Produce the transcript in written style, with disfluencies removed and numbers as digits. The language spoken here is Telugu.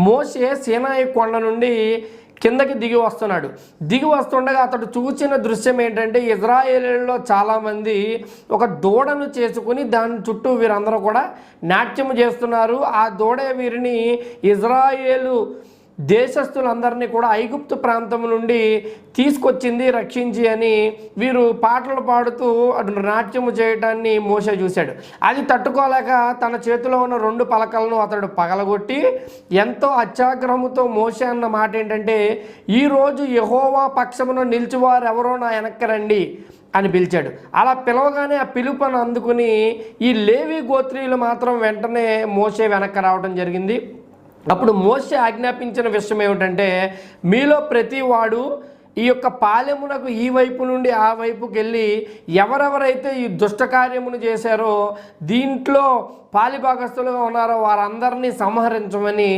మోషే సీనాయి కొండ నుండి కిందకి దిగి వస్తున్నాడు. దిగి వస్తుండగా అతడు చూసిన దృశ్యం ఏంటంటే, ఇజ్రాయేలీలో చాలామంది ఒక దూడను చేసుకుని దాని చుట్టూ వీరందరూ కూడా నాట్యం చేస్తున్నారు. ఆ దూడే వీరిని ఇజ్రాయేలు దేశస్తులందరినీ కూడా ఐగుప్తు ప్రాంతం నుండి తీసుకొచ్చింది రక్షించి అని వీరు పాటలు పాడుతూ నాట్యము చేయడాన్ని మోషే చూశాడు. అది తట్టుకోలేక తన చేతిలో ఉన్న 2 పలకలను అతడు పగలగొట్టి ఎంతో అత్యాగ్రహముతో మోషే అన్న మాట ఏంటంటే, ఈరోజు యెహోవా పక్షమున నిలిచివారు ఎవరో నా వెనక్కి రండి అని పిలిచాడు. అలా పిలవగానే ఆ పిలుపును అందుకుని ఈ లేవి గోత్రీయులు మాత్రం వెంటనే మోషే వెనక్కి రావడం జరిగింది. అప్పుడు మోషే ఆజ్ఞాపించిన విషయం ఏమిటంటే, మీలో ప్రతి వాడు ఈ యొక్క పాలెమునకు ఈ వైపు నుండి ఆ వైపుకి వెళ్ళి ఎవరెవరైతే ఈ దుష్టకార్యమును చేశారో దీంట్లో పాలిభాగస్తులుగా ఉన్నారో వారందరినీ సంహరించమని